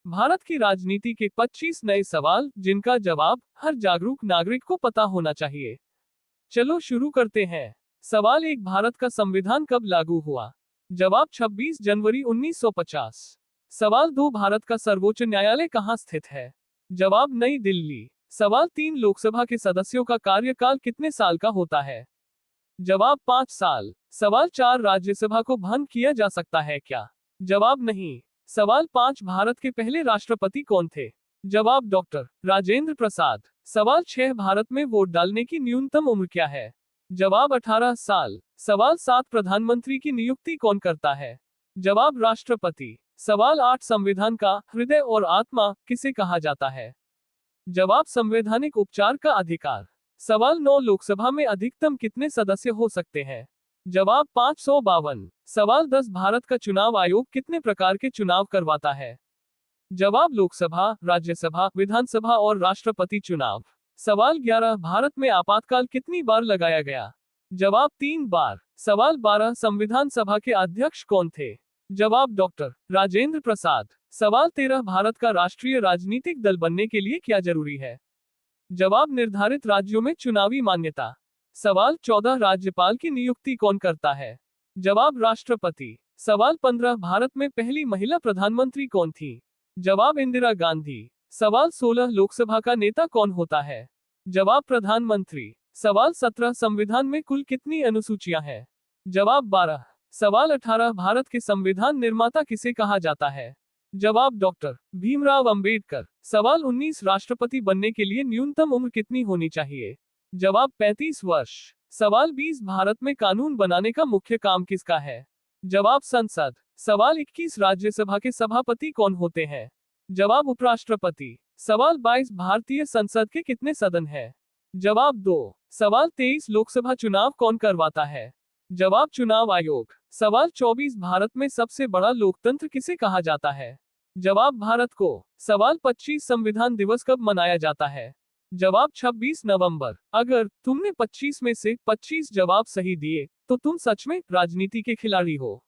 भारत की राजनीति के 25 नए सवाल जिनका जवाब हर जागरूक नागरिक को पता होना चाहिए। चलो शुरू करते हैं। सवाल 1, भारत का संविधान कब लागू हुआ? जवाब 26 जनवरी 1950। सवाल 2, भारत का सर्वोच्च न्यायालय कहाँ स्थित है? जवाब नई दिल्ली। सवाल 3, लोकसभा के सदस्यों का कार्यकाल कितने साल का होता है? जवाब 5 साल। सवाल 4, राज्यसभा को भंग किया जा सकता है क्या? जवाब नहीं। सवाल 5, भारत के पहले राष्ट्रपति कौन थे? जवाब डॉक्टर राजेंद्र प्रसाद। सवाल 6, भारत में वोट डालने की न्यूनतम उम्र क्या है? जवाब 18 साल। सवाल 7, प्रधानमंत्री की नियुक्ति कौन करता है? जवाब राष्ट्रपति। सवाल 8, संविधान का हृदय और आत्मा किसे कहा जाता है? जवाब संवैधानिक उपचार का अधिकार। सवाल 9, लोकसभा में अधिकतम कितने सदस्य हो सकते हैं? जवाब 552। सवाल 10, भारत का चुनाव आयोग कितने प्रकार के चुनाव करवाता है? जवाब लोकसभा, राज्यसभा, विधानसभा और राष्ट्रपति चुनाव। सवाल 11, भारत में आपातकाल कितनी बार लगाया गया? जवाब 3 बार। सवाल 12, संविधान सभा के अध्यक्ष कौन थे? जवाब डॉक्टर राजेंद्र प्रसाद। सवाल 13, भारत का राष्ट्रीय राजनीतिक दल बनने के लिए क्या जरूरी है? जवाब निर्धारित राज्यों में चुनावी मान्यता। सवाल 14, राज्यपाल की नियुक्ति कौन करता है? जवाब राष्ट्रपति। सवाल 15, भारत में पहली महिला प्रधानमंत्री कौन थी? जवाब इंदिरा गांधी। सवाल 16, लोकसभा का नेता कौन होता है? जवाब प्रधानमंत्री। सवाल 17, संविधान में कुल कितनी अनुसूचियां हैं? जवाब 12। सवाल 18, भारत के संविधान निर्माता किसे कहा जाता है? जवाब डॉक्टर भीमराव अंबेडकर। सवाल 19, राष्ट्रपति बनने के लिए न्यूनतम उम्र कितनी होनी चाहिए? जवाब 35 वर्ष। सवाल 20, भारत में कानून बनाने का मुख्य काम किसका है? जवाब संसद। सवाल 21, राज्यसभा के सभापति कौन होते हैं? जवाब उपराष्ट्रपति। सवाल 22, भारतीय संसद के कितने सदन हैं? जवाब 2। सवाल 23, लोकसभा चुनाव कौन करवाता है? जवाब चुनाव आयोग। सवाल 24, भारत में सबसे बड़ा लोकतंत्र किसे कहा जाता है? जवाब भारत को। सवाल 25, संविधान दिवस कब मनाया जाता है? जवाब 26 नवंबर। अगर तुमने 25 में से 25 जवाब सही दिए तो तुम सच में राजनीति के खिलाड़ी हो।